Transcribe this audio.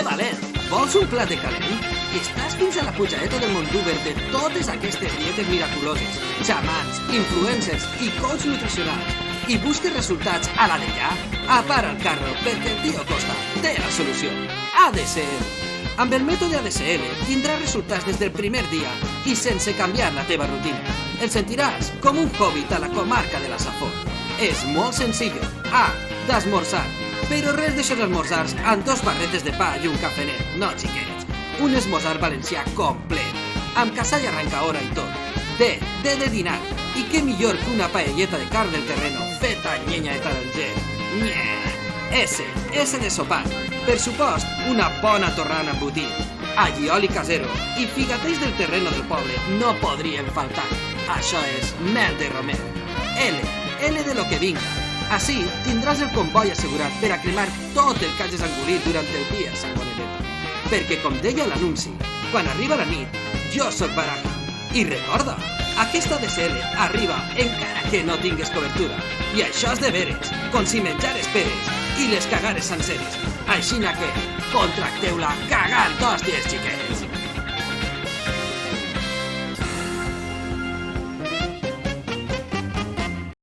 valent! Vols un plat de calent? Estàs fins a la pujadeta del Montuber de totes aquestes dietes miraculoses, xamans, influencers i coach nutricionals i busques resultats a la d'allà? Apara el carro perquè el tio Costa té la solució. ADCL. Amb el mètode ADCL tindràs resultats des del primer dia i sense canviar la teva rutina. El sentiràs com un hobbit a la comarca de la Safor. És molt senzill. D'esmorzar. Però res d'aixòs esmorzars amb 2 barretes de pa i un cafenet. No, xiquets. Un esmorzar valencià complet, amb casalla arrancadora i tot. De dinar. I què millor que una paelleta de carn del terreno feta amb llenya de taronger. S de sopar. Per supost, una bona torrana embotit, allioli casero i figatells del terreno del poble no podrien faltar. Això és mel de romer. L de lo que vinga. Així tindràs el comboi assegurat per a cremar tot el que hagis engolit durant el dia, sangoneteta. Perquè, com deia l'anunci, quan arriba la nit, jo sóc baraja. I recorda, aquesta ADCL arriba encara que no tingues cobertura. I això és de veres, com si menjares peres i les cagares senceres. Aixina que contracteu-la cagant hòsties, xiquets.